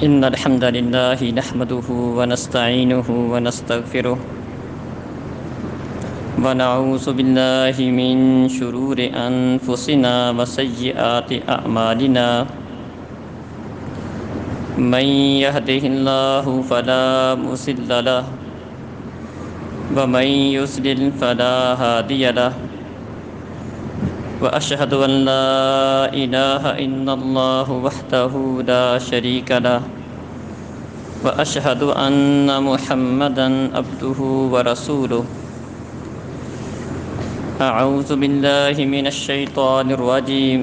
إن الحمد لله نحمده ونستعينه ونستغفره ونعوذ بالله من شرور أنفسنا وسيئات أعمالنا من يهده الله فلا مضل له ومن يضلل فلا هادي له وأشهد أن لا إله إلا الله وحده لا شريك له وأشهد أن محمدًا عبده ورسوله أعوذ بالله من الشيطان الرجيم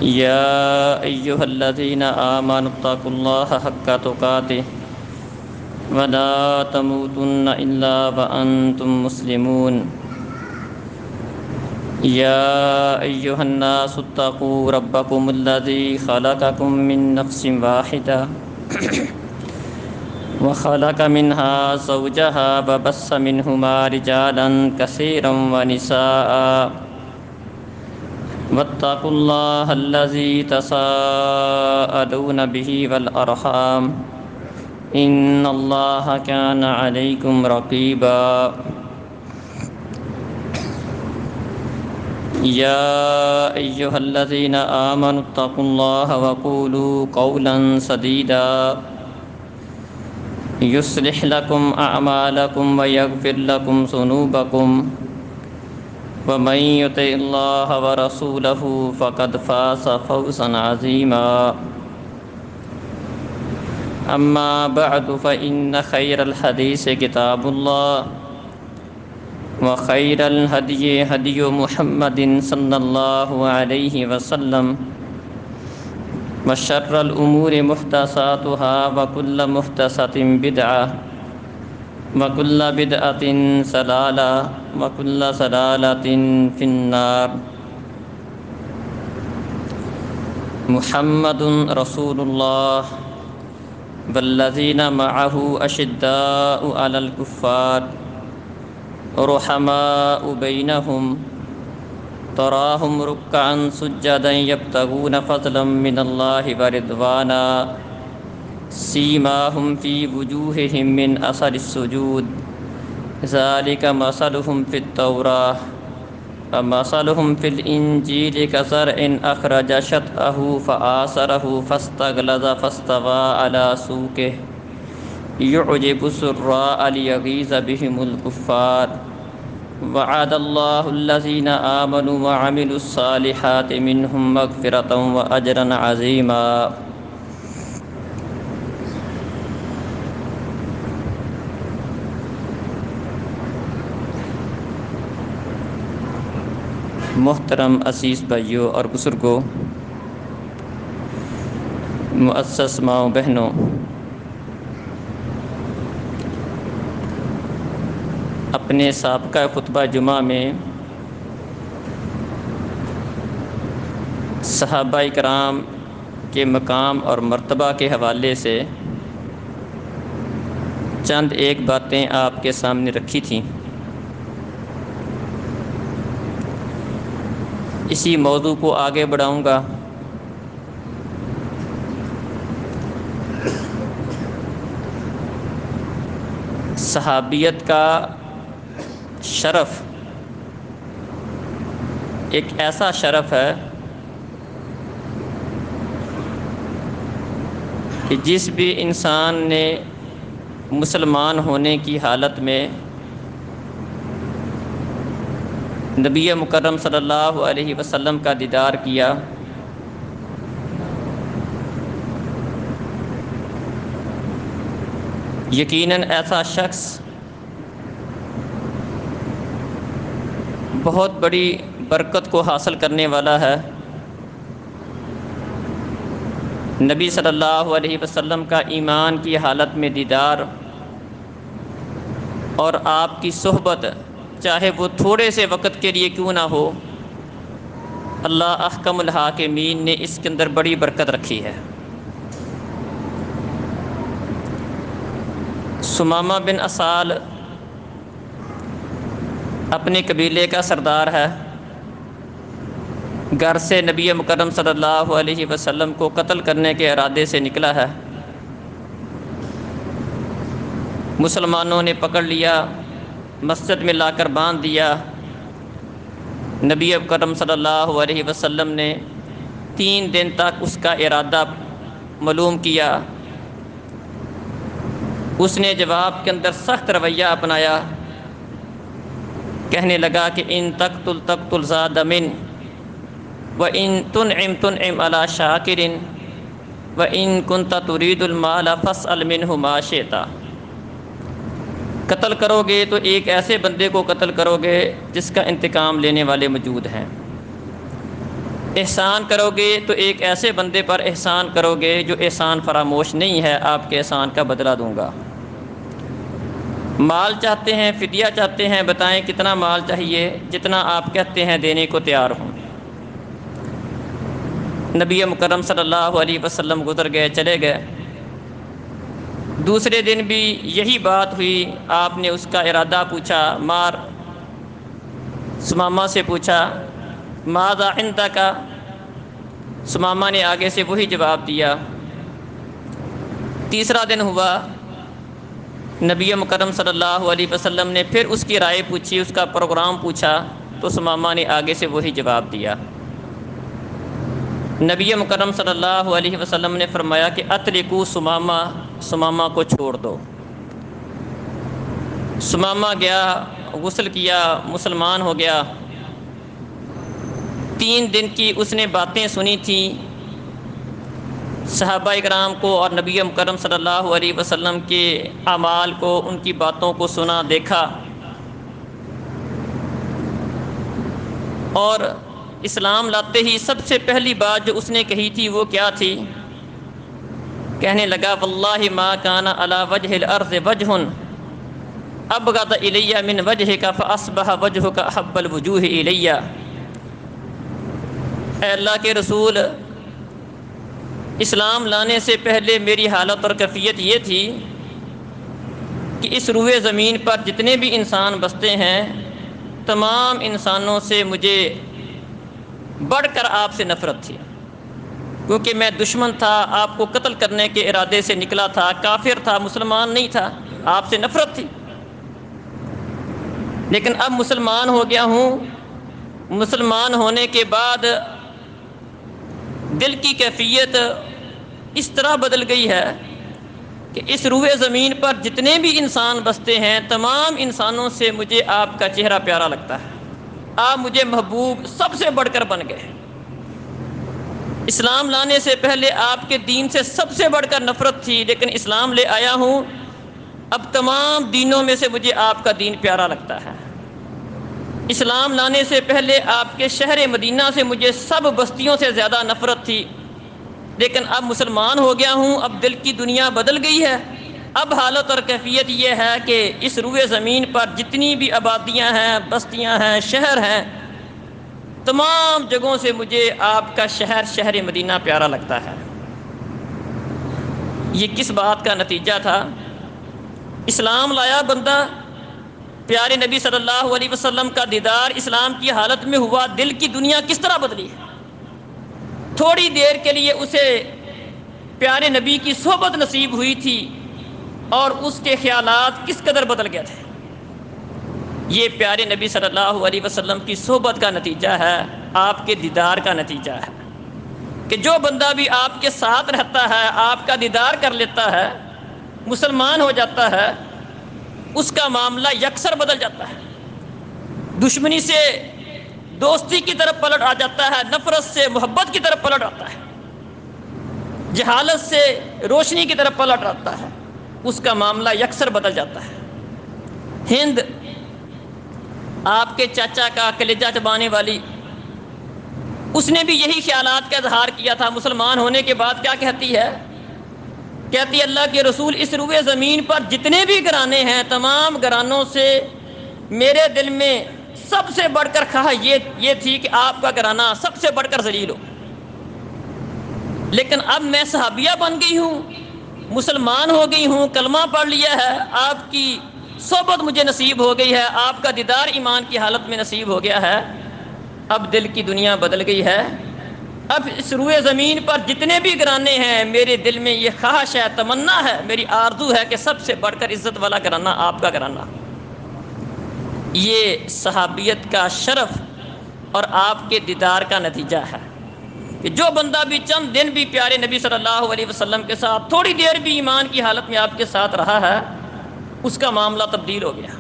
يا أيها الذين آمنوا اتقوا الله حق تقاته ولا تموتن إلا وأنتم مسلمون يا أيها الناس اتقوا ربكم الذي خلقكم من نفس واحدة وخلق منها زوجها وبث منهما رجالا كثيرا ونساء واتقوا الله الذي تساءلون به والأرحام إن الله كان عليكم رقيبا يا أيها الذين آمنوا اتقوا الله وقولوا قولا سديدا يصلح لكم أعمالكم ويغفر لكم ذنوبكم ومن يطع الله ورسوله فقد فاز فوزا عظيما أما بعد فإن خير الحديث كتاب الله وخير الهدي هدي محمد صلى الله عليه وسلم وشر الأمور محدثاتها وكل محدثة بدعة وكل بدعة ضلالة وكل ضلالة في النار محمد رسول الله والذين معه أشداء على الكفار رحماء بينهم تراهم ركعا سجدا يبتغون فضلا من الله ورضوانا سيماهم في وجوههم من أثر السجود ذلك مثلهم في التوراة ومثلهم في الإنجيل كزرع أخرج شطأه فآزره فاستغلظ فاستوى على سوقه يعجب الزراء ليغيظ بهم الكفار وعد الله الذين آمنوا وعملوا الصالحات منهم مغفرة وأجرا عظيما محترم عزیز بھائیوں اور بزرگوں، معزز ماؤں بہنوں، اپنے سابقہ خطبہ جمعہ میں صحابہ کرام کے مقام اور مرتبہ کے حوالے سے چند ایک باتیں آپ کے سامنے رکھی تھیں۔ اسی موضوع کو آگے بڑھاؤں گا۔ صحابیت کا شرف ایک ایسا شرف ہے کہ جس بھی انسان نے مسلمان ہونے کی حالت میں نبی مکرم صلی اللہ علیہ وسلم کا دیدار کیا، یقیناً ایسا شخص بہت بڑی برکت کو حاصل کرنے والا ہے۔ نبی صلی اللہ علیہ وسلم کا ایمان کی حالت میں دیدار اور آپ کی صحبت، چاہے وہ تھوڑے سے وقت کے لیے کیوں نہ ہو، اللہ احکم الحاکمین نے اس کے اندر بڑی برکت رکھی ہے۔ ثمامہ بن اسال اپنے قبیلے کا سردار ہے، گھر سے نبی مکرم صلی اللہ علیہ وسلم کو قتل کرنے کے ارادے سے نکلا ہے۔ مسلمانوں نے پکڑ لیا، مسجد میں لا کر باندھ دیا۔ نبی مکرم صلی اللہ علیہ وسلم نے 3 دن تک اس کا ارادہ معلوم کیا۔ اس نے جواب کے اندر سخت رویہ اپنایا، کہنے لگا کہ ان تقتل تقتل زاد من وَإِن تُنْعِمْ تُنْعِمْ عَلَى شَاكِرٍ وَإِن كُنْتَ تُرِيدُ الْمَالَ فَاسْأَلْ مِنْهُ مَا شِئْتَ۔ قتل کرو گے تو ایک ایسے بندے کو قتل کرو گے جس کا انتقام لینے والے موجود ہیں، احسان کرو گے تو ایک ایسے بندے پر احسان کرو گے جو احسان فراموش نہیں ہے، آپ کے احسان کا بدلہ دوں گا۔ مال چاہتے ہیں، فدیہ چاہتے ہیں، بتائیں کتنا مال چاہیے، جتنا آپ کہتے ہیں دینے کو تیار ہوں۔ نبی مکرم صلی اللہ علیہ وسلم گزر گئے، چلے گئے۔ دوسرے دن بھی یہی بات ہوئی، آپ نے اس کا ارادہ پوچھا، سمامہ سے پوچھا ماذا عندک، سمامہ نے آگے سے وہی جواب دیا۔ تیسرا دن ہوا، نبی مکرم صلی اللہ علیہ وسلم نے پھر اس کی رائے پوچھی، اس کا پروگرام پوچھا، تو سمامہ نے آگے سے وہی جواب دیا۔ نبی مکرم صلی اللہ علیہ وسلم نے فرمایا کہ اطلقوا سمامہ، سمامہ کو چھوڑ دو۔ سمامہ گیا، غسل کیا، مسلمان ہو گیا۔ 3 دن کی اس نے باتیں سنی تھیں صحابہ اکرام کو اور نبی مکرم صلی اللہ علیہ وسلم کے اعمال کو، ان کی باتوں کو سنا، دیکھا، اور اسلام لاتے ہی سب سے پہلی بات جو اس نے کہی تھی وہ کیا تھی؟ کہنے لگا واللہ ما کان علی وجہ الارض وجہ ابغض الی من وجہک فاصبح وجہک احب الوجوہ الی۔ اے اللہ کے رسول، اسلام لانے سے پہلے میری حالت اور کیفیت یہ تھی کہ اس روئے زمین پر جتنے بھی انسان بستے ہیں، تمام انسانوں سے مجھے بڑھ کر آپ سے نفرت تھی، کیونکہ میں دشمن تھا، آپ کو قتل کرنے کے ارادے سے نکلا تھا، کافر تھا، مسلمان نہیں تھا، آپ سے نفرت تھی۔ لیکن اب مسلمان ہو گیا ہوں، مسلمان ہونے کے بعد دل کی کیفیت اس طرح بدل گئی ہے کہ اس روئے زمین پر جتنے بھی انسان بستے ہیں، تمام انسانوں سے مجھے آپ کا چہرہ پیارا لگتا ہے، آپ مجھے محبوب سب سے بڑھ کر بن گئے۔ اسلام لانے سے پہلے آپ کے دین سے سب سے بڑھ کر نفرت تھی، لیکن اسلام لے آیا ہوں، اب تمام دینوں میں سے مجھے آپ کا دین پیارا لگتا ہے۔ اسلام لانے سے پہلے آپ کے شہر مدینہ سے مجھے سب بستیوں سے زیادہ نفرت تھی، لیکن اب مسلمان ہو گیا ہوں، اب دل کی دنیا بدل گئی ہے۔ اب حالت اور کیفیت یہ ہے کہ اس روئے زمین پر جتنی بھی آبادیاں ہیں، بستیاں ہیں، شہر ہیں، تمام جگہوں سے مجھے آپ کا شہر مدینہ پیارا لگتا ہے۔ یہ کس بات کا نتیجہ تھا؟ اسلام لایا بندہ، پیارے نبی صلی اللہ علیہ وسلم کا دیدار اسلام کی حالت میں ہوا، دل کی دنیا کس طرح بدلی ہے۔ تھوڑی دیر کے لیے اسے پیارے نبی کی صحبت نصیب ہوئی تھی اور اس کے خیالات کس قدر بدل گئے تھے۔ یہ پیارے نبی صلی اللہ علیہ وسلم کی صحبت کا نتیجہ ہے، آپ کے دیدار کا نتیجہ ہے کہ جو بندہ بھی آپ کے ساتھ رہتا ہے، آپ کا دیدار کر لیتا ہے، مسلمان ہو جاتا ہے، اس کا معاملہ یکسر بدل جاتا ہے، دشمنی سے دوستی کی طرف پلٹ آ جاتا ہے، نفرت سے محبت کی طرف پلٹ آتا ہے، جہالت سے روشنی کی طرف پلٹ آتا ہے، اس کا معاملہ یکسر بدل جاتا ہے۔ ہند، آپ کے چاچا کا کلیجہ چبانے والی، اس نے بھی یہی خیالات کا اظہار کیا تھا۔ مسلمان ہونے کے بعد کیا کہتی ہے؟ کہتی اللہ کے رسول، اس روئے زمین پر جتنے بھی گھرانے ہیں، تمام گھرانوں سے میرے دل میں سب سے بڑھ کر خواہش یہ تھی کہ آپ کا گھرانہ سب سے بڑھ کر ذلیل ہو، لیکن اب میں صحابیہ بن گئی ہوں، مسلمان ہو گئی ہوں، کلمہ پڑھ لیا ہے، آپ کی صحبت مجھے نصیب ہو گئی ہے، آپ کا دیدار ایمان کی حالت میں نصیب ہو گیا ہے، اب دل کی دنیا بدل گئی ہے، اب اس روئے زمین پر جتنے بھی گھرانے ہیں، میرے دل میں یہ خواہش ہے، تمنا ہے، میری آرزو ہے کہ سب سے بڑھ کر عزت والا گھرانہ آپ کا گھرانہ۔ یہ صحابیت کا شرف اور آپ کے دیدار کا نتیجہ ہے کہ جو بندہ بھی چند دن بھی پیارے نبی صلی اللہ علیہ وسلم کے ساتھ تھوڑی دیر بھی ایمان کی حالت میں آپ کے ساتھ رہا ہے، اس کا معاملہ تبدیل ہو گیا۔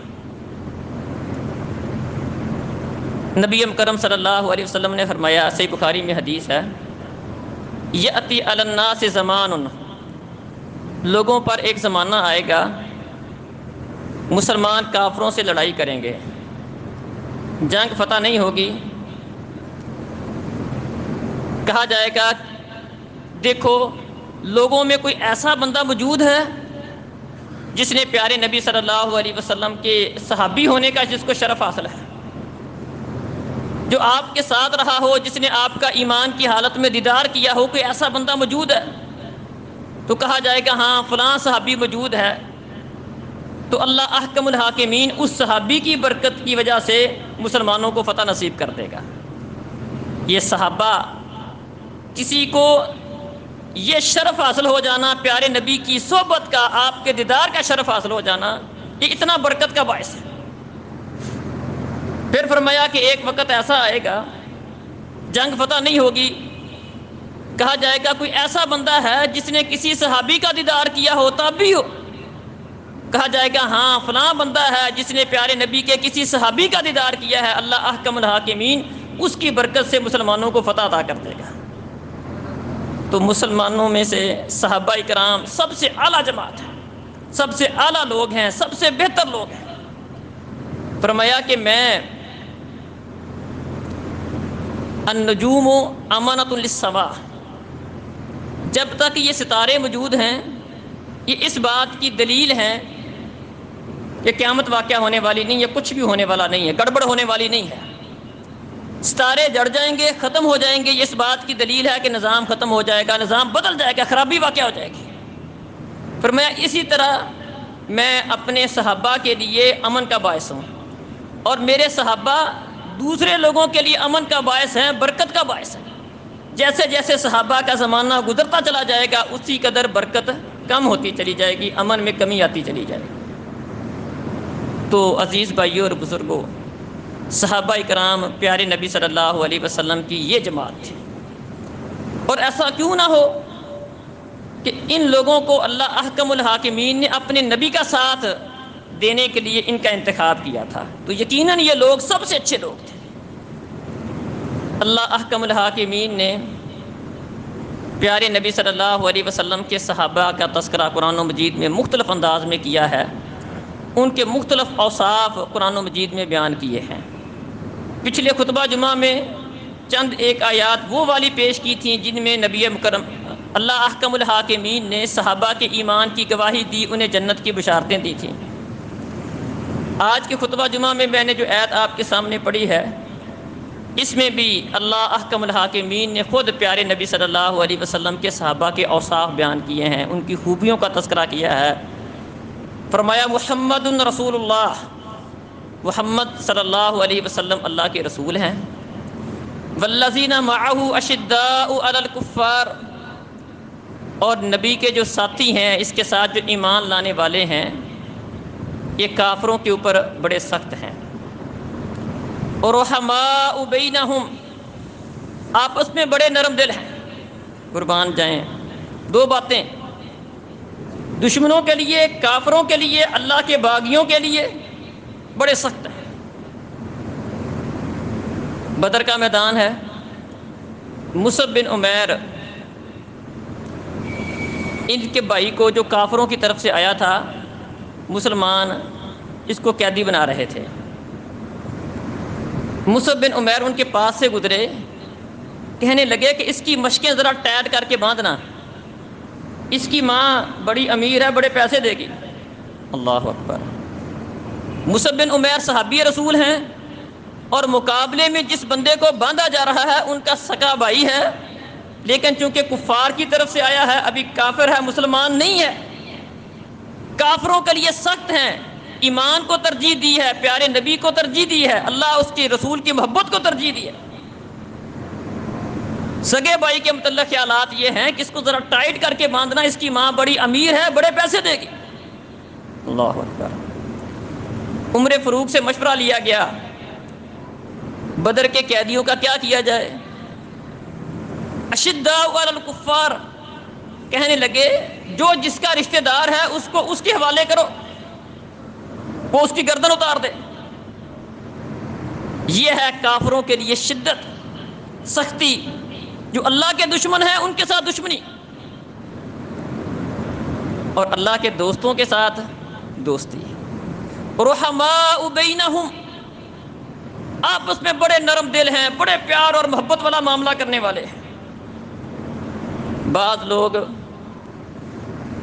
نبی کرم صلی اللہ علیہ وسلم نے فرمایا، صحیح بخاری میں حدیث ہے، یأتی علی الناس زمان، لوگوں پر ایک زمانہ آئے گا مسلمان کافروں سے لڑائی کریں گے، جنگ فتح نہیں ہوگی، کہا جائے گا دیکھو لوگوں میں کوئی ایسا بندہ موجود ہے جس نے پیارے نبی صلی اللہ علیہ وسلم کے صحابی ہونے کا جس کو شرف حاصل ہے، جو آپ کے ساتھ رہا ہو، جس نے آپ کا ایمان کی حالت میں دیدار کیا ہو، کوئی ایسا بندہ موجود ہے؟ تو کہا جائے گا ہاں فلاں صحابی موجود ہے۔ تو اللہ احکم الحاکمین اس صحابی کی برکت کی وجہ سے مسلمانوں کو فتح نصیب کر دے گا۔ یہ صحابہ، کسی کو یہ شرف حاصل ہو جانا، پیارے نبی کی صحبت کا، آپ کے دیدار کا شرف حاصل ہو جانا، یہ اتنا برکت کا باعث ہے۔ پھر فرمایا کہ ایک وقت ایسا آئے گا جنگ فتح نہیں ہوگی، کہا جائے گا کوئی ایسا بندہ ہے جس نے کسی صحابی کا دیدار کیا ہو تب بھی ہو، کہا جائے گا ہاں فلاں بندہ ہے جس نے پیارے نبی کے کسی صحابی کا دیدار کیا ہے، اللہ احکم الحاکمین اس کی برکت سے مسلمانوں کو فتح عطا کر دے گا۔ تو مسلمانوں میں سے صحابہ کرام سب سے اعلیٰ جماعت ہے، سب سے اعلیٰ لوگ ہیں، سب سے بہتر لوگ ہیں۔ فرمایا کہ میں النجوم امانۃ للسماء، جب تک یہ ستارے موجود ہیں یہ اس بات کی دلیل ہے کہ قیامت واقعہ ہونے والی نہیں ہے، کچھ بھی ہونے والا نہیں ہے، گڑبڑ ہونے والی نہیں ہے۔ ستارے جڑ جائیں گے، ختم ہو جائیں گے، یہ اس بات کی دلیل ہے کہ نظام ختم ہو جائے گا، نظام بدل جائے گا، خرابی واقع ہو جائے گی۔ فرمایا اسی طرح میں اپنے صحابہ کے لیے امن کا باعث ہوں، اور میرے صحابہ دوسرے لوگوں کے لیے امن کا باعث ہیں، برکت کا باعث ہے۔ جیسے جیسے صحابہ کا زمانہ گزرتا چلا جائے گا اسی قدر برکت کم ہوتی چلی جائے گی، امن میں کمی آتی چلی جائے گی۔ تو عزیز بھائیوں اور بزرگوں، صحابہ کرام پیارے نبی صلی اللہ علیہ وسلم کی یہ جماعت تھی، اور ایسا کیوں نہ ہو کہ ان لوگوں کو اللہ احکم الحاکمین نے اپنے نبی کا ساتھ دینے کے لیے ان کا انتخاب کیا تھا، تو یقیناً یہ لوگ سب سے اچھے لوگ تھے۔ اللہ احکم الحاکمین نے پیارے نبی صلی اللہ علیہ وسلم کے صحابہ کا تذکرہ قرآن و مجید میں مختلف انداز میں کیا ہے، ان کے مختلف اوصاف قرآن و مجید میں بیان کیے ہیں۔ پچھلے خطبہ جمعہ میں چند ایک آیات وہ والی پیش کی تھیں جن میں نبی مکرم اللہ احکم الحاکمین نے صحابہ کے ایمان کی گواہی دی، انہیں جنت کی بشارتیں دی تھیں۔ آج کے خطبہ جمعہ میں میں نے جو آیت آپ کے سامنے پڑھی ہے، اس میں بھی اللہ احکم الحاکمین نے خود پیارے نبی صلی اللہ علیہ وسلم کے صحابہ کے اوصاف بیان کیے ہیں، ان کی خوبیوں کا تذکرہ کیا ہے۔ فرمایا محمد رسول اللہ، محمد صلی اللہ علیہ وسلم اللہ کے رسول ہیں۔ والذین معہ اشداء علی الکفار، اور نبی کے جو ساتھی ہیں، اس کے ساتھ جو ایمان لانے والے ہیں، یہ کافروں کے اوپر بڑے سخت ہیں۔ اور رحماء بینہم، آپس میں بڑے نرم دل ہیں۔ قربان جائیں، دو باتیں، دشمنوں کے لیے، کافروں کے لیے، اللہ کے باغیوں کے لیے بڑے سخت ہیں۔ بدر کا میدان ہے، مصعب بن عمیر ان کے بھائی کو جو کافروں کی طرف سے آیا تھا، مسلمان اس کو قیدی بنا رہے تھے۔ مصعب بن عمیر ان کے پاس سے گزرے، کہنے لگے کہ اس کی مشقیں ذرا ٹائٹ کر کے باندھنا، اس کی ماں بڑی امیر ہے، بڑے پیسے دے گی۔ اللہ اکبر۔ مصعب بن عمیر صحابی رسول ہیں، اور مقابلے میں جس بندے کو باندھا جا رہا ہے ان کا سگا بھائی ہے، لیکن چونکہ کفار کی طرف سے آیا ہے، ابھی کافر ہے، مسلمان نہیں ہے، کافروں کے لیے سخت ہیں، ایمان کو ترجیح دی ہے، پیارے نبی کو ترجیح دی ہے، اللہ اس کے رسول کی محبت کو ترجیح دی ہے۔ سگے بھائی کے متعلق خیالات یہ ہیں کہ اس کو ذرا ٹائٹ کر کے باندھنا، اس کی ماں بڑی امیر ہے، بڑے پیسے دے گی۔ اللہ اکبر۔ عمر فاروق سے مشورہ لیا گیا بدر کے قیدیوں کا کیا کیا جائے۔ اشداء علی الکفار کہنے لگے جو جس کا رشتہ دار ہے اس کو اس کے حوالے کرو، وہ اس کی گردن اتار دے۔ یہ ہے کافروں کے لیے شدت، سختی۔ جو اللہ کے دشمن ہیں ان کے ساتھ دشمنی، اور اللہ کے دوستوں کے ساتھ دوستی۔ رحماء بینہم، آپس میں بڑے نرم دل ہیں، بڑے پیار اور محبت والا معاملہ کرنے والے ہیں۔ بعض لوگ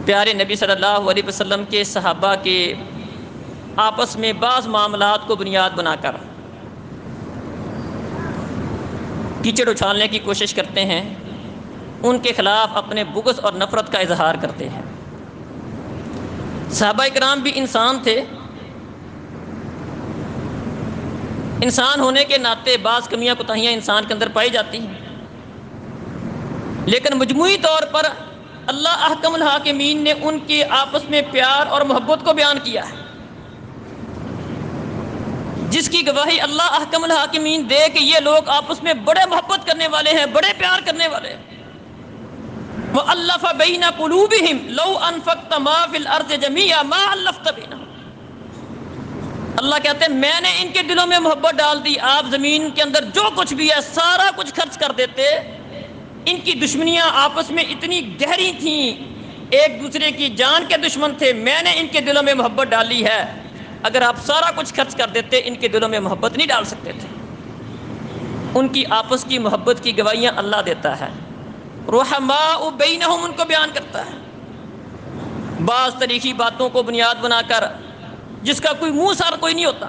پیارے نبی صلی اللہ علیہ وسلم کے صحابہ کے آپس میں بعض معاملات کو بنیاد بنا کر کیچڑ اچھالنے کی کوشش کرتے ہیں، ان کے خلاف اپنے بغض اور نفرت کا اظہار کرتے ہیں۔ صحابہ کرام بھی انسان تھے، انسان ہونے کے ناطے بعض کمیاں کوتاہیاں انسان کے اندر پائی جاتی ہیں، لیکن مجموعی طور پر اللہ احکم الحاکمین نے ان کے آپس میں پیار اور محبت کو بیان کیا ہے، جس کی گواہی اللہ احکم الحاکمین دے کہ یہ لوگ آپس میں بڑے محبت کرنے والے ہیں، بڑے پیار کرنے والے ہیں۔ وَأَلَّفَ بَيْنَ قُلُوبِهِمْ لَوْ أَنفَقْتَ مَا فِي الْأَرْضِ جَمِيعًا مَا أَلَّفْتَ بَيْنَهُمْ۔ اللہ کہتے ہیں میں نے ان کے دلوں میں محبت ڈال دی، آپ زمین کے اندر جو کچھ بھی ہے سارا کچھ خرچ کر دیتے، ان کی دشمنیاں آپس میں اتنی گہری تھیں، ایک دوسرے کی جان کے دشمن تھے، میں نے ان کے دلوں میں محبت ڈالی ہے۔ اگر آپ سارا کچھ خرچ کر دیتے ان کے دلوں میں محبت نہیں ڈال سکتے تھے۔ ان کی آپس کی محبت کی گواہیاں اللہ دیتا ہے۔ رحماء بینہم ان کو بیان کرتا ہے، بعض تاریخی باتوں کو بنیاد بنا کر، جس کا کوئی منہ سر کوئی نہیں ہوتا،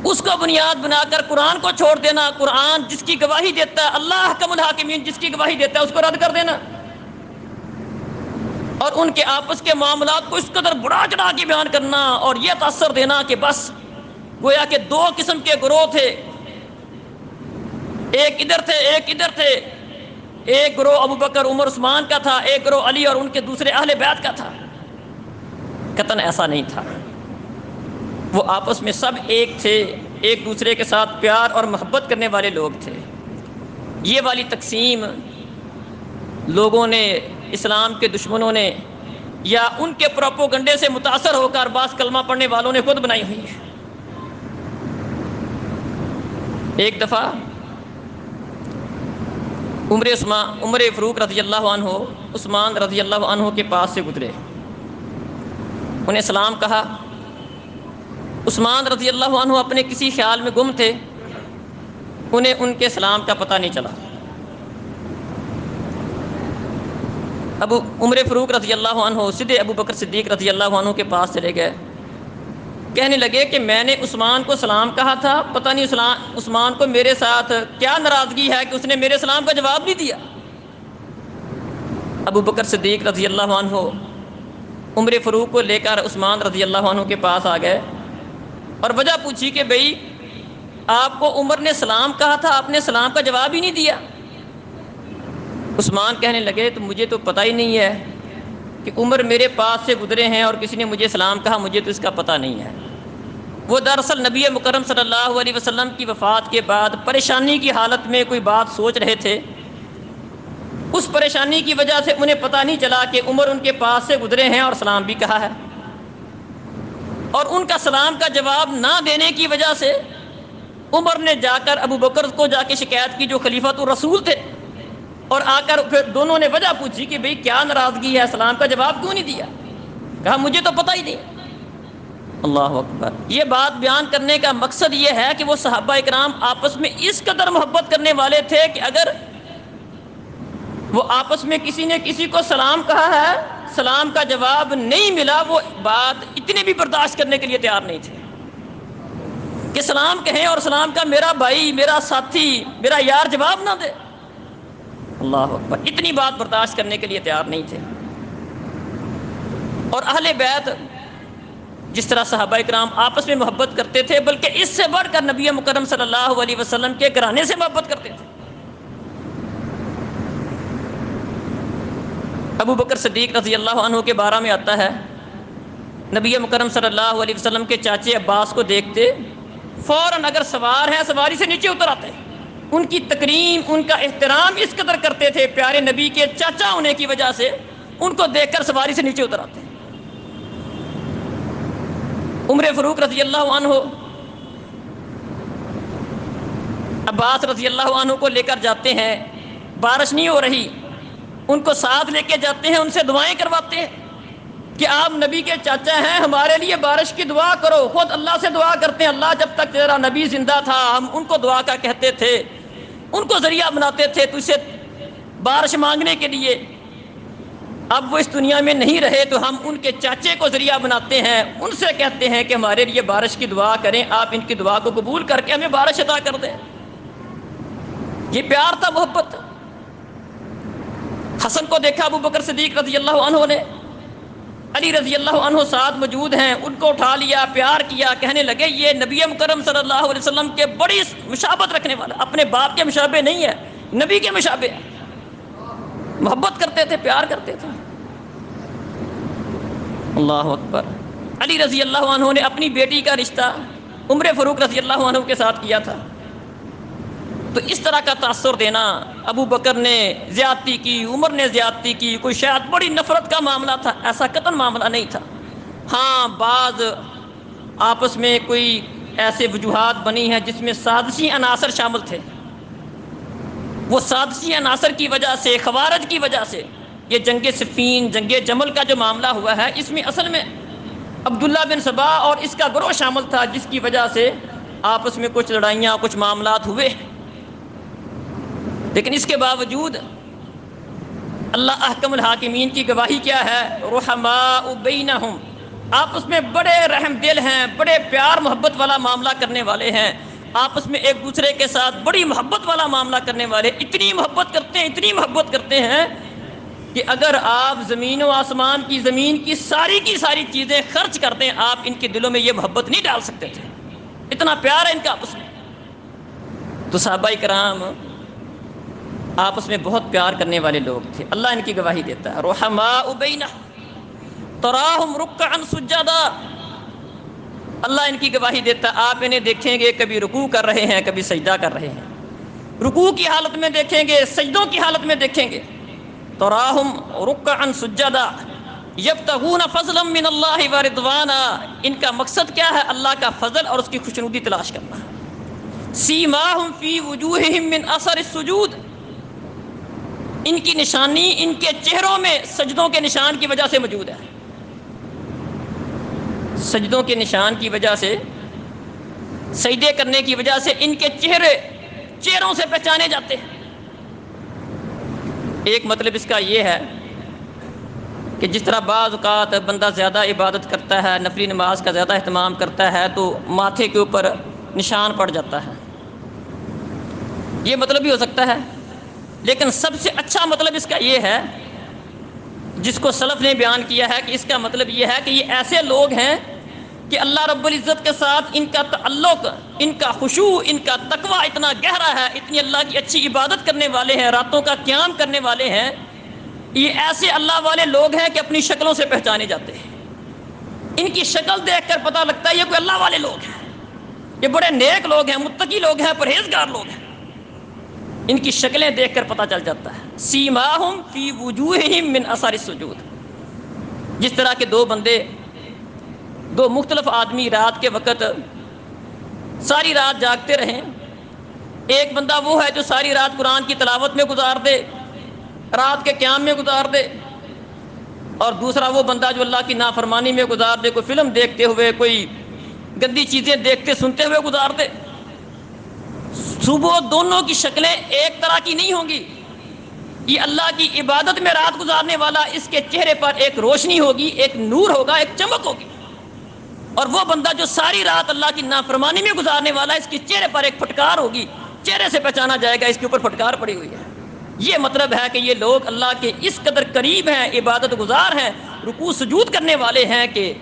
اس کو بنیاد بنا کر قرآن کو چھوڑ دینا، قرآن جس کی گواہی دیتا ہے، اللہ احکم الحاکمین جس کی گواہی دیتا ہے اس کو رد کر دینا، اور ان کے آپس کے معاملات کو اس قدر بڑا چڑھا کے بیان کرنا اور یہ تاثر دینا کہ بس گویا کہ دو قسم کے گروہ تھے، ایک ادھر تھے ایک ادھر تھے، ایک گروہ ابو بکر عمر عثمان کا تھا، ایک گروہ علی اور ان کے دوسرے اہل بیت کا تھا۔ قطعاً ایسا نہیں تھا، وہ آپس میں سب ایک تھے، ایک دوسرے کے ساتھ پیار اور محبت کرنے والے لوگ تھے۔ یہ والی تقسیم لوگوں نے، اسلام کے دشمنوں نے یا ان کے پروپوگنڈے سے متاثر ہو کر بعض کلمہ پڑھنے والوں نے خود بنائی ہوئی ہے۔ ایک دفعہ عمر فاروق رضی اللہ عنہ عثمان رضی اللہ عنہ کے پاس سے گزرے، انہیں سلام کہا۔ عثمان رضی اللہ عنہ اپنے کسی خیال میں گم تھے، انہیں ان کے سلام کا پتہ نہیں چلا۔ عمر فاروق رضی اللہ عنہ سیدھے ابو بکر صدیق رضی اللہ عنہ کے پاس چلے گئے، کہنے لگے کہ میں نے عثمان کو سلام کہا تھا، پتہ نہیں عثمان کو میرے ساتھ کیا ناراضگی ہے کہ اس نے میرے سلام کا جواب نہیں دیا۔ ابو بکر صدیق رضی اللہ عنہ عمر فاروق کو لے کر عثمان رضی اللہ عنہ کے پاس آ گئے اور وجہ پوچھی کہ بھئی آپ کو عمر نے سلام کہا تھا، آپ نے سلام کا جواب ہی نہیں دیا۔ عثمان کہنے لگے تو مجھے تو پتہ ہی نہیں ہے کہ عمر میرے پاس سے گزرے ہیں اور کسی نے مجھے سلام کہا، مجھے تو اس کا پتہ نہیں ہے۔ وہ دراصل نبی مکرم صلی اللہ علیہ وسلم کی وفات کے بعد پریشانی کی حالت میں کوئی بات سوچ رہے تھے، اس پریشانی کی وجہ سے انہیں پتہ نہیں چلا کہ عمر ان کے پاس سے گزرے ہیں اور سلام بھی کہا ہے، اور ان کا سلام کا جواب نہ دینے کی وجہ سے عمر نے جا کر ابو بکر کو جا کے شکایت کی جو خلیفۃ الرسول تھے، اور آ کر پھر دونوں نے وجہ پوچھی کہ بھئی کیا ناراضگی ہے، سلام کا جواب کیوں نہیں دیا؟ کہا مجھے تو پتہ ہی نہیں۔ اللہ اکبر۔ یہ بات بیان کرنے کا مقصد یہ ہے کہ وہ صحابہ اکرام آپس میں اس قدر محبت کرنے والے تھے کہ اگر وہ آپس میں کسی نے کسی کو سلام کہا ہے، سلام کا جواب نہیں ملا، وہ بات اتنے بھی برداشت کرنے کے لیے تیار نہیں تھے کہ سلام کہیں اور سلام کا میرا بھائی، میرا ساتھی، میرا یار جواب نہ دے۔ اللہ اکبر، اتنی بات برداشت کرنے کے لیے تیار نہیں تھے۔ اور اہل بیت جس طرح صحابہ اکرام آپس میں محبت کرتے تھے، بلکہ اس سے بڑھ کر نبی مکرم صلی اللہ علیہ وسلم کے گھرانے سے محبت کرتے تھے۔ ابو بکر صدیق رضی اللہ عنہ کے بارے میں آتا ہے، نبی مکرم صلی اللہ علیہ وسلم کے چاچے عباس کو دیکھتے فوراً اگر سوار ہیں سواری سے نیچے اتر آتے، ان کی تکریم ان کا احترام اس قدر کرتے تھے، پیارے نبی کے چاچا ہونے کی وجہ سے ان کو دیکھ کر سواری سے نیچے اتر آتے۔ عمر فاروق رضی اللہ عنہ عباس رضی اللہ عنہ کو لے کر جاتے ہیں، بارش نہیں ہو رہی، ان کو ساتھ لے کے جاتے ہیں، ان سے دعائیں کرواتے ہیں کہ آپ نبی کے چاچا ہیں، ہمارے لیے بارش کی دعا کرو۔ خود اللہ سے دعا کرتے ہیں، اللہ جب تک تیرا نبی زندہ تھا ہم ان کو دعا کا کہتے تھے، ان کو ذریعہ بناتے تھے تجھ سے بارش مانگنے کے لیے، اب وہ اس دنیا میں نہیں رہے تو ہم ان کے چاچے کو ذریعہ بناتے ہیں، ان سے کہتے ہیں کہ ہمارے لیے بارش کی دعا کریں، آپ ان کی دعا کو قبول کر کے ہمیں بارش عطا کر دیں۔ یہ پیار تھا، محبت تھا۔ حسن کو دیکھا ابو بکر صدیق رضی اللہ عنہ نے، علی رضی اللہ عنہ ساتھ موجود ہیں، ان کو اٹھا لیا، پیار کیا، کہنے لگے یہ نبی مکرم صلی اللہ علیہ وسلم کے بڑی مشابہت رکھنے والا، اپنے باپ کے مشابہ نہیں ہے، نبی کے مشابہ ہے۔ محبت کرتے تھے، پیار کرتے تھے۔ اللہ اکبر۔ علی رضی اللہ عنہ نے اپنی بیٹی کا رشتہ عمر فاروق رضی اللہ عنہ کے ساتھ کیا تھا، تو اس طرح کا تاثر دینا، ابو بکر نے زیادتی کی، عمر نے زیادتی کی، کوئی شاید بڑی نفرت کا معاملہ تھا، ایسا قطعاً معاملہ نہیں تھا۔ ہاں بعض آپس میں کوئی ایسے وجوہات بنی ہیں جس میں سازشی عناصر شامل تھے، وہ سازشی عناصر کی وجہ سے، خوارج کی وجہ سے یہ جنگ صفین، جنگ جمل کا جو معاملہ ہوا ہے، اس میں اصل میں عبداللہ بن سبا اور اس کا گروہ شامل تھا، جس کی وجہ سے آپس میں کچھ لڑائیاں، کچھ معاملات ہوئے۔ لیکن اس کے باوجود اللہ احکم الحاکمین کی گواہی کیا ہے؟ رحماء بینہم، آپس میں بڑے رحم دل ہیں، بڑے پیار محبت والا معاملہ کرنے والے ہیں، آپس میں ایک دوسرے کے ساتھ بڑی محبت والا معاملہ کرنے والے، اتنی محبت کرتے ہیں، اتنی محبت کرتے ہیں کہ اگر آپ زمین و آسمان کی، زمین کی ساری چیزیں خرچ کر دیں، آپ ان کے دلوں میں یہ محبت نہیں ڈال سکتے تھے، اتنا پیار ہے ان کا آپس میں۔ تو صحابہ کرام آپس میں بہت پیار کرنے والے لوگ تھے، اللہ ان کی گواہی دیتا ہے۔ رحماء بینہم تراہم رکعا سجدا، اللہ ان کی گواہی دیتا ہے، آپ انہیں دیکھیں گے کبھی رکوع کر رہے ہیں، کبھی سجدہ کر رہے ہیں، رکوع کی حالت میں دیکھیں گے، سجدوں کی حالت میں دیکھیں گے۔ تراہم رکعا سجدا یبتغون فضلا من اللہ ورضوانا، ان کا مقصد کیا ہے؟ اللہ کا فضل اور اس کی خوشنودی تلاش کرنا۔ سیماہم فی وجوہہم من اثر السجود، ان کی نشانی ان کے چہروں میں سجدوں کے نشان کی وجہ سے موجود ہے، سجدوں کے نشان کی وجہ سے، سجدے کرنے کی وجہ سے ان کے چہروں سے پہچانے جاتے ہیں۔ ایک مطلب اس کا یہ ہے کہ جس طرح بعض اوقات بندہ زیادہ عبادت کرتا ہے، نفلی نماز کا زیادہ اہتمام کرتا ہے تو ماتھے کے اوپر نشان پڑ جاتا ہے، یہ مطلب بھی ہو سکتا ہے، لیکن سب سے اچھا مطلب اس کا یہ ہے جس کو سلف نے بیان کیا ہے کہ اس کا مطلب یہ ہے کہ یہ ایسے لوگ ہیں کہ اللہ رب العزت کے ساتھ ان کا تعلق، ان کا خشوع، ان کا تقوی اتنا گہرا ہے، اتنی اللہ کی اچھی عبادت کرنے والے ہیں، راتوں کا قیام کرنے والے ہیں، یہ ایسے اللہ والے لوگ ہیں کہ اپنی شکلوں سے پہچانے جاتے ہیں، ان کی شکل دیکھ کر پتہ لگتا ہے یہ کوئی اللہ والے لوگ ہیں، یہ بڑے نیک لوگ ہیں، متقی لوگ ہیں، پرہیزگار لوگ ہیں، ان کی شکلیں دیکھ کر پتہ چل جاتا ہے۔ سیماہم فی وجوہہم من اثر السجود، جس طرح کے دو مختلف آدمی رات کے وقت ساری رات جاگتے رہیں، ایک بندہ وہ ہے جو ساری رات قرآن کی تلاوت میں گزار دے، رات کے قیام میں گزار دے، اور دوسرا وہ بندہ جو اللہ کی نافرمانی میں گزار دے، کوئی فلم دیکھتے ہوئے، کوئی گندی چیزیں دیکھتے سنتے ہوئے گزار دے۔ صبح دونوں کی شکلیں ایک طرح کی نہیں ہوں گی، یہ اللہ کی عبادت میں رات گزارنے والا، اس کے چہرے پر ایک روشنی ہوگی، ایک نور ہوگا، ایک چمک ہوگی، اور وہ بندہ جو ساری رات اللہ کی نافرمانی میں گزارنے والا، اس کے چہرے پر ایک پھٹکار ہوگی، چہرے سے پہچانا جائے گا اس کے اوپر پھٹکار پڑی ہوئی ہے۔ یہ مطلب ہے کہ یہ لوگ اللہ کے اس قدر قریب ہیں، عبادت گزار ہیں، رکوع سجود کرنے والے ہیں کہ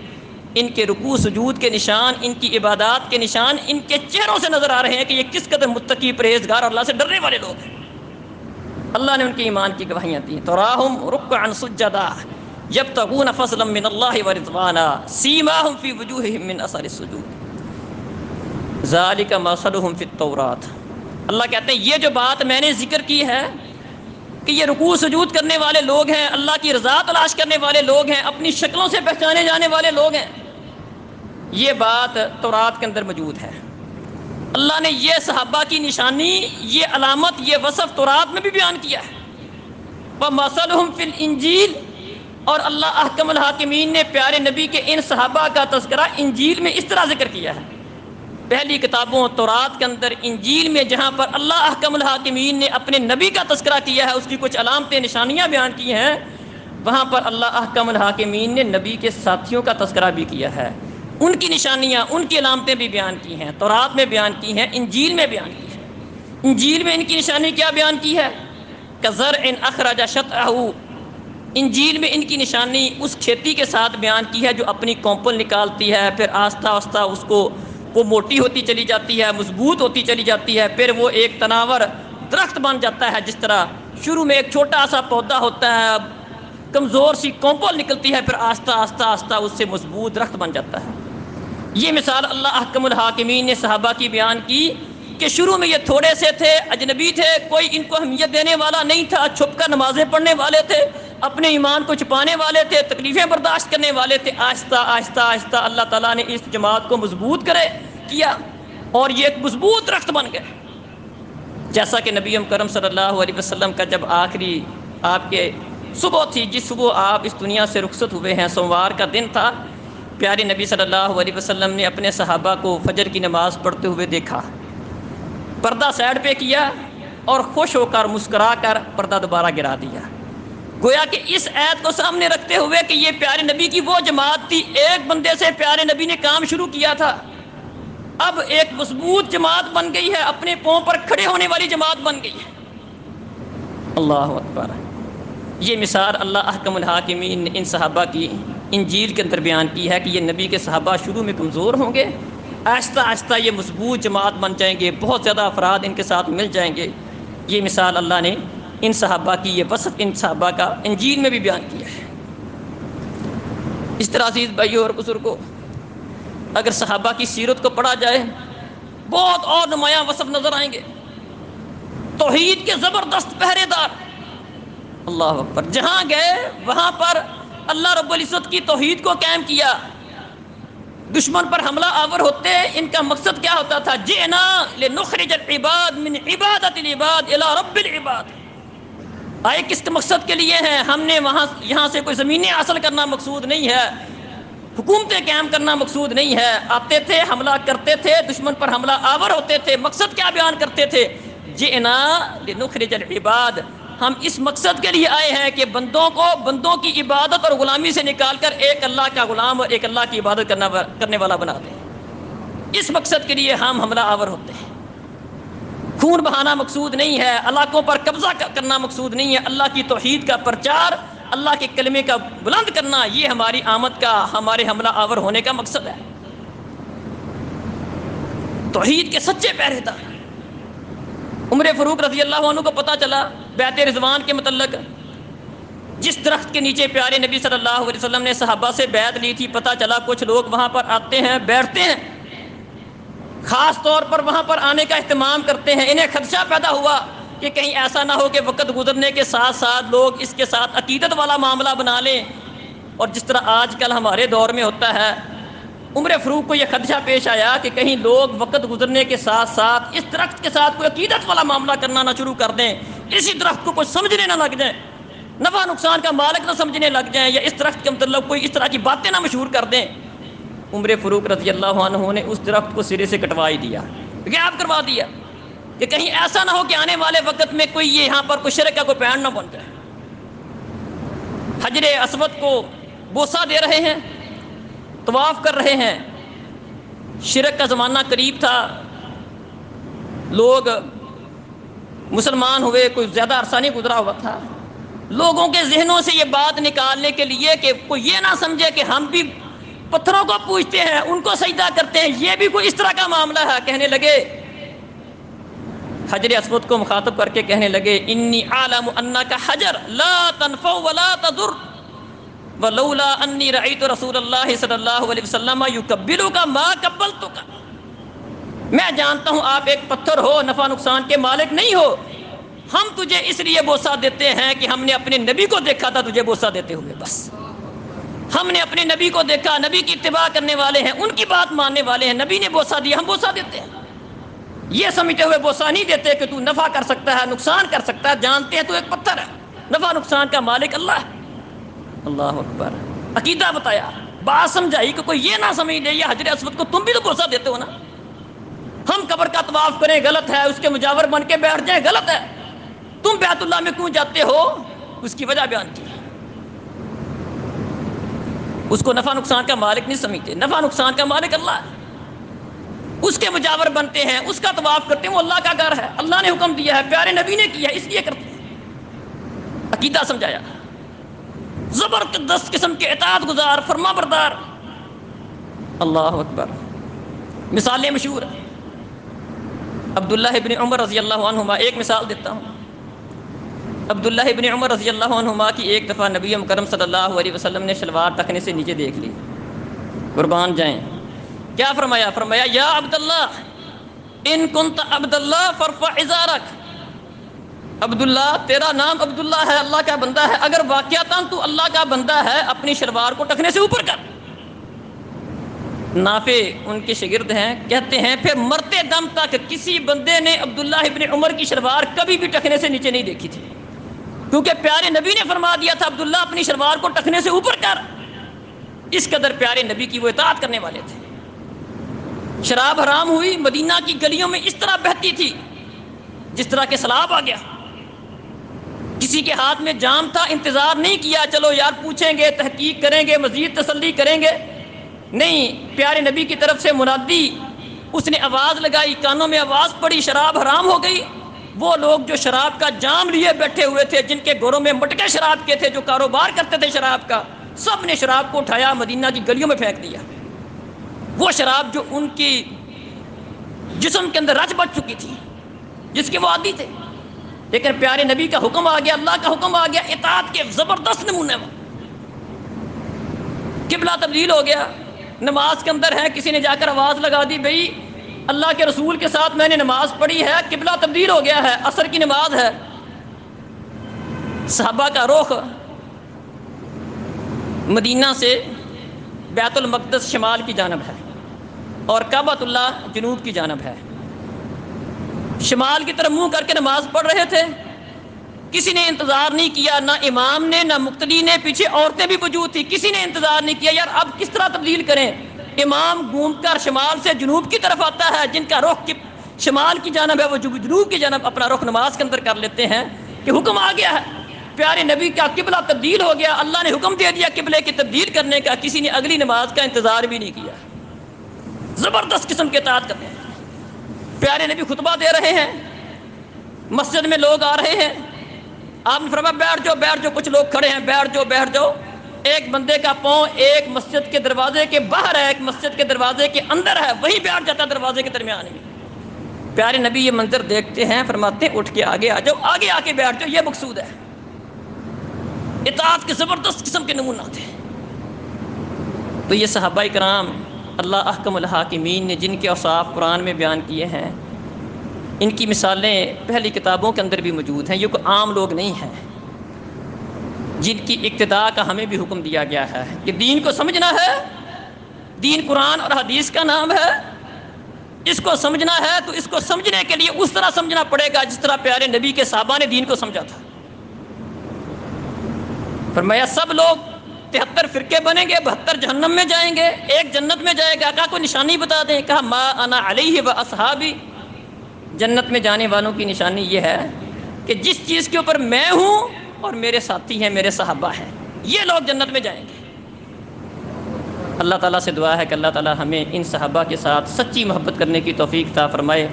ان کے رکوع سجود کے نشان، ان کی عبادات کے نشان ان کے چہروں سے نظر آ رہے ہیں کہ یہ کس قدر متقی، پرہیزگار، اللہ سے ڈرنے والے لوگ ہیں۔ اللہ نے ان کے ایمان کی گواہیاں دی. تراہم رکعا سجدا یبتغون فضلا من اللہ ورضوانا سیماہم فی وجوہہم من اثر السجود ذالک مثلہم فی التوراۃ. اللہ کہتے ہیں یہ جو بات میں نے ذکر کی ہے کہ یہ رکوع سجود کرنے والے لوگ ہیں، اللہ کی رضا تلاش کرنے والے لوگ ہیں، اپنی شکلوں سے پہچانے جانے والے لوگ ہیں، یہ بات تورات کے اندر موجود ہے. اللہ نے یہ صحابہ کی نشانی، یہ علامت، یہ وصف تورات میں بھی بیان کیا ہے. وَمَثَلُهُمْ فِي الْإِنْجِيلِ، اور اللہ احکم الحاکمین نے پیارے نبی کے ان صحابہ کا تذکرہ انجیل میں اس طرح ذکر کیا ہے. پہلی کتابوں تورات کے اندر، انجیل میں جہاں پر اللہ احکم الحاکمین نے اپنے نبی کا تذکرہ کیا ہے، اس کی کچھ علامتیں نشانیاں بیان کی ہیں، وہاں پر اللہ احکم الحاکمین نے نبی کے ساتھیوں کا تذکرہ بھی کیا ہے، ان کی نشانیاں، ان کی علامتیں بھی بیان کی ہیں، تورات میں بیان کی ہیں، انجیل میں بیان کی ہیں. انجیل میں ان کی نشانی کیا بیان کی ہے؟ کزرع اخرج شطأہ. انجیل میں ان کی نشانی اس کھیتی کے ساتھ بیان کی ہے جو اپنی کونپل نکالتی ہے، پھر آہستہ آہستہ اس کو وہ موٹی ہوتی چلی جاتی ہے، مضبوط ہوتی چلی جاتی ہے، پھر وہ ایک تناور درخت بن جاتا ہے. جس طرح شروع میں ایک چھوٹا سا پودا ہوتا ہے، کمزور سی کونپل نکلتی ہے، پھر آہستہ آہستہ آہستہ اس سے مضبوط درخت بن جاتا ہے. یہ مثال اللہ احکم الحاکمین نے صحابہ کی بیان کی کہ شروع میں یہ تھوڑے سے تھے، اجنبی تھے، کوئی ان کو اہمیت دینے والا نہیں تھا، چھپ کر نمازیں پڑھنے والے تھے، اپنے ایمان کو چھپانے والے تھے، تکلیفیں برداشت کرنے والے تھے. آہستہ آہستہ آہستہ اللہ تعالیٰ نے اس جماعت کو مضبوط کیا اور یہ ایک مضبوط درخت بن گئے. جیسا کہ نبی کرم صلی اللہ علیہ وسلم کا جب آخری آپ کے صبح تھی، جس صبح آپ اس دنیا سے رخصت ہوئے ہیں، سوموار کا دن تھا، پیارے نبی صلی اللہ علیہ وسلم نے اپنے صحابہ کو فجر کی نماز پڑھتے ہوئے دیکھا، پردہ سائڈ پہ کیا اور خوش ہو کر مسکرا کر پردہ دوبارہ گرا دیا. گویا کہ اس آیت کو سامنے رکھتے ہوئے کہ یہ پیارے نبی کی وہ جماعت تھی، ایک بندے سے پیارے نبی نے کام شروع کیا تھا، اب ایک مضبوط جماعت بن گئی ہے، اپنے پاؤں پر کھڑے ہونے والی جماعت بن گئی ہے. اللہ اکبر. یہ مثال اللہ احکم الحاکمین نے ان صحابہ کی انجیل کے اندر بیان کی ہے کہ یہ نبی کے صحابہ شروع میں کمزور ہوں گے، آہستہ آہستہ یہ مضبوط جماعت بن جائیں گے، بہت زیادہ افراد ان کے ساتھ مل جائیں گے. یہ مثال اللہ نے ان صحابہ کی، یہ وصف ان صحابہ کا انجیل میں بھی بیان کیا ہے. اس طرح عزیز بھائیوں اور بزرگوں، اگر صحابہ کی سیرت کو پڑھا جائے بہت اور نمایاں وصف نظر آئیں گے. توحید کے زبردست پہرے دار، اللہ اکبر، جہاں گئے وہاں پر اللہ رب العزت کی توحید کو قائم کیا. دشمن پر حملہ آور ہوتے ان کا مقصد کیا ہوتا تھا؟ جئنا لنخرج العباد من عبادت العباد الى رب العباد. آئے کس مقصد کے لیے ہیں؟ ہم نے یہاں سے کوئی زمینیں حاصل کرنا مقصود نہیں ہے، حکومتیں قائم کرنا مقصود نہیں ہے. آتے تھے، حملہ کرتے تھے، دشمن پر حملہ آور ہوتے تھے، مقصد کیا بیان کرتے تھے؟ جئنا لنخرج العباد. ہم اس مقصد کے لیے آئے ہیں کہ بندوں کی عبادت اور غلامی سے نکال کر ایک اللہ کا غلام اور ایک اللہ کی عبادت کرنے والا بنا دیں. اس مقصد کے لیے ہم حملہ آور ہوتے ہیں. خون بہانا مقصود نہیں ہے، علاقوں پر قبضہ کرنا مقصود نہیں ہے. اللہ کی توحید کا پرچار، اللہ کے کلمے کا بلند کرنا، یہ ہماری آمد کا، ہمارے حملہ آور ہونے کا مقصد ہے. توحید کے سچے پہرے دار. عمر فاروق رضی اللہ عنہ کو پتہ چلا بیعت رضوان کے متعلق، جس درخت کے نیچے پیارے نبی صلی اللہ علیہ وسلم نے صحابہ سے بیعت لی تھی، پتہ چلا کچھ لوگ وہاں پر آتے ہیں، بیٹھتے ہیں، خاص طور پر وہاں پر آنے کا اہتمام کرتے ہیں. انہیں خدشہ پیدا ہوا کہ کہیں ایسا نہ ہو کہ وقت گزرنے کے ساتھ ساتھ لوگ اس کے ساتھ عقیدت والا معاملہ بنا لیں، اور جس طرح آج کل ہمارے دور میں ہوتا ہے. عمر فاروق کو یہ خدشہ پیش آیا کہ کہیں لوگ وقت گزرنے کے ساتھ ساتھ اس درخت کے ساتھ کوئی عقیدت والا معاملہ کرنا نہ شروع کر دیں، اسی درخت کو کچھ سمجھنے نہ لگ جائیں، نفع نقصان کا مالک نہ سمجھنے لگ جائیں، یا اس درخت کے مطلب کوئی اس طرح کی باتیں نہ مشہور کر دیں. عمر فاروق رضی اللہ عنہ نے اس درخت کو سرے سے کٹوا ہی دیا، غائب کروا دیا، کہ کہیں ایسا نہ ہو کہ آنے والے وقت میں کوئی یہاں پر کوئی شرک کا کوئی پیڑ نہ بن جائے. حجر اسود کو بوسہ دے رہے ہیں، طواف کر رہے ہیں. شرک کا زمانہ قریب تھا، لوگ مسلمان ہوئے، کوئی زیادہ عرصہ نہیں گزرا ہوا تھا. لوگوں کے ذہنوں سے یہ بات نکالنے کے لیے کہ کوئی یہ نہ سمجھے کہ ہم بھی پتھروں کو پوجتے ہیں، ان کو سجدہ کرتے ہیں، یہ بھی کوئی اس طرح کا معاملہ ہے، کہنے لگے حجر اسود کو مخاطب کر کے کہنے لگے انی اعلم انک حجر لا تنفع ولا تضر ولولا انی رأیت رسول اللہ صلی اللہ علیہ وسلم یکبلک ما قبلتک، میں جانتا ہوں آپ ایک پتھر ہو، نفع نقصان کے مالک نہیں ہو، ہم تجھے اس لیے بوسہ دیتے ہیں کہ ہم نے اپنے نبی کو دیکھا تھا تجھے بوسہ دیتے ہوئے، بس ہم نے اپنے نبی کو دیکھا، نبی کی اتباع کرنے والے ہیں، ان کی بات ماننے والے ہیں، نبی نے بوسہ دیا ہم بوسہ دیتے ہیں، یہ سمجھتے ہوئے بوسہ نہیں دیتے کہ تو نفع کر سکتا ہے نقصان کر سکتا ہے، جانتے ہیں تو ایک پتھر ہے، نفع نقصان کا مالک اللہ ہے۔ اللہ اکبر، عقیدہ بتایا، بات سمجھائی کہ کوئی یہ نہ سمجھ لے یہ حجر اسود کو تم بھی تو بوسہ دیتے ہو نا، ہم قبر کا طواف کریں غلط ہے، اس کے مجاور بن کے بیٹھ جائیں غلط ہے، تم بیت اللہ میں کیوں جاتے ہو، اس کی وجہ بیان کی۔ اس کو نفع نقصان کا مالک نہیں سمجھتے، نفع نقصان کا مالک اللہ ہے، اس کے مجاور بنتے ہیں، اس کا طواف کرتے ہیں، وہ اللہ کا گھر ہے، اللہ نے حکم دیا ہے، پیارے نبی نے کیا ہے، اس لیے کرتے ہیں۔ عقیدہ سمجھایا، زبردست قسم کے اطاعت گزار، فرما بردار۔ اللہ اکبر، مثالیں مشہور ہیں۔ عبداللہ ابن عمر رضی اللہ عنہما، ایک مثال دیتا ہوں، عبداللہ ابن عمر رضی اللہ عنہما کی ایک دفعہ نبی مکرم صلی اللہ علیہ وسلم نے شلوار ٹخنے سے نیچے دیکھ لی، قربان جائیں، کیا فرمایا؟ فرمایا یا عبداللہ ان کنت عبداللہ فارفع ازارک، عبداللہ تیرا نام عبداللہ ہے، اللہ کا بندہ ہے، اگر واقعتاً تو اللہ کا بندہ ہے اپنی شلوار کو ٹخنے سے اوپر کر۔ نافع ان کے شاگرد ہیں، کہتے ہیں پھر مرتے دم تک کسی بندے نے عبداللہ ابن عمر کی شلوار کبھی بھی ٹخنے سے نیچے نہیں دیکھی تھی، کیونکہ پیارے نبی نے فرما دیا تھا عبداللہ اپنی شلوار کو ٹخنے سے اوپر کر، اس قدر پیارے نبی کی وہ اطاعت کرنے والے تھے۔ شراب حرام ہوئی، مدینہ کی گلیوں میں اس طرح بہتی تھی جس طرح کہ سیلاب آ گیا، کسی کے ہاتھ میں جام تھا، انتظار نہیں کیا چلو یار پوچھیں گے، تحقیق کریں گے، مزید تسلی کریں گے، نہیں، پیارے نبی کی طرف سے منادی، اس نے آواز لگائی، کانوں میں آواز پڑی، شراب حرام ہو گئی۔ وہ لوگ جو شراب کا جام لیے بیٹھے ہوئے تھے، جن کے گھروں میں مٹکے شراب کے تھے، جو کاروبار کرتے تھے شراب کا، سب نے شراب کو اٹھایا، مدینہ کی گلیوں میں پھینک دیا۔ وہ شراب جو ان کی جسم کے اندر رچ بچ چکی تھی، جس کے وہ عادی تھے، لیکن پیارے نبی کا حکم آ گیا، اللہ کا حکم آ گیا، اطاعت کے زبردست نمونے میں۔ قبلہ تبدیل ہو گیا، نماز کے اندر ہے، کسی نے جا کر آواز لگا دی، بھئی اللہ کے رسول کے ساتھ میں نے نماز پڑھی ہے، قبلہ تبدیل ہو گیا ہے، عصر کی نماز ہے۔ صحابہ کا رخ مدینہ سے بیت المقدس شمال کی جانب ہے اور کعبۃ اللہ جنوب کی جانب ہے۔ شمال کی طرف منہ کر کے نماز پڑھ رہے تھے، کسی نے انتظار نہیں کیا، نہ امام نے نہ مقتدی نے، پیچھے عورتیں بھی موجود تھیں، کسی نے انتظار نہیں کیا یار اب کس طرح تبدیل کریں۔ امام گھوم کر شمال سے جنوب کی طرف آتا ہے، جن کا رخ شمال کی جانب ہے وہ جنوب کی جانب اپنا رخ نماز کے اندر کر لیتے ہیں کہ حکم آ گیا ہے، پیارے نبی کا قبلہ تبدیل ہو گیا، اللہ نے حکم دے دیا قبلے کی تبدیل کرنے کا، کسی نے اگلی نماز کا انتظار بھی نہیں کیا۔ زبردست قسم کے اطاعت کرتے ہیں۔ پیارے نبی خطبہ دے رہے ہیں، مسجد میں لوگ آ رہے ہیں، آپ نے فرمایا بیٹھ جاؤ بیٹھ جاؤ، کچھ لوگ کھڑے ہیں، بیٹھ جاؤ بیٹھ جاؤ۔ ایک بندے کا پاؤں ایک مسجد کے دروازے کے باہر ہے، ایک مسجد کے دروازے کے اندر ہے، وہی بیٹھ جاتا دروازے کے درمیان میں۔ پیارے نبی یہ منظر دیکھتے ہیں، فرماتے ہیں اٹھ کے آگے آ جاؤ، آگے آ کے بیٹھ جاؤ، یہ مقصود ہے۔ اطاعت کے زبردست قسم کے نمونات ہیں۔ تو یہ صحابہ کرام اللہ احکم الحاکمین نے جن کے اوصاف قرآن میں بیان کیے ہیں، ان کی مثالیں پہلی کتابوں کے اندر بھی موجود ہیں، یہ کوئی عام لوگ نہیں ہیں، جن کی اقتداء کا ہمیں بھی حکم دیا گیا ہے کہ دین کو سمجھنا ہے، دین قرآن اور حدیث کا نام ہے، اس کو سمجھنا ہے تو اس کو سمجھنے کے لیے اس طرح سمجھنا پڑے گا جس طرح پیارے نبی کے صحابہ نے دین کو سمجھا تھا۔ فرمایا سب لوگ 73 فرقے بنیں گے، 72 جہنم میں جائیں گے، ایک جنت میں جائے گا۔ کہا کوئی نشانی بتا دیں، کہا ما انا علیہ و اصحابی، جنت میں جانے والوں کی نشانی یہ ہے کہ جس چیز کے اوپر میں ہوں اور میرے ساتھی ہیں، میرے صحابہ ہیں، یہ لوگ جنت میں جائیں گے۔ اللہ تعالیٰ سے دعا ہے کہ اللہ تعالیٰ ہمیں ان صحابہ کے ساتھ سچی محبت کرنے کی توفیق عطا فرمائے،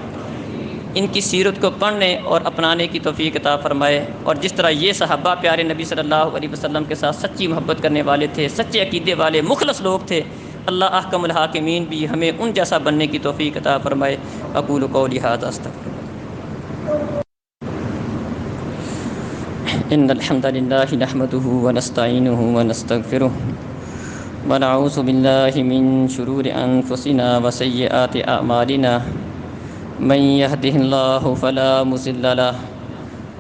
ان کی سیرت کو پڑھنے اور اپنانے کی توفیق عطا فرمائے، اور جس طرح یہ صحابہ پیارے نبی صلی اللہ علیہ وسلم کے ساتھ سچی محبت کرنے والے تھے، سچے عقیدے والے مخلص لوگ تھے، اللہ احکم الحاکمین بھی ہمیں ان جیسا بننے کی توفیق عطا فرمائے۔ اقول قولی ھذا استغفر۔ إن الحمد لله نحمده ونستعينه ونستغفره ونعوذ بالله من شرور أنفسنا وسيئات أعمالنا من يهده الله فلا مضل له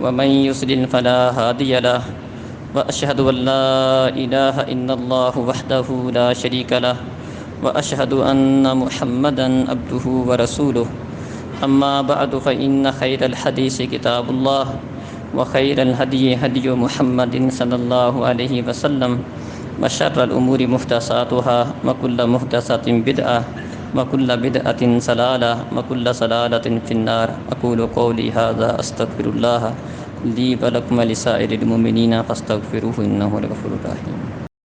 ومن يضلل فلا هادي له وأشهد أن لا إله إلا الله وحده لا شريك له وأشهد أن محمدا عبده ورسوله أما بعد فإن خير الحديث كتاب الله وخير الهدي هدي محمد صلى الله عليه وسلم وشر الأمور محدثاتها وكل محدثة بدعة وكل بدعة ضلالة وكل ضلالة في النار. أقول قولي هذا أستغفر الله لي ولكم ولسائر المؤمنين فاستغفروه إنه هو الغفور الرحيم.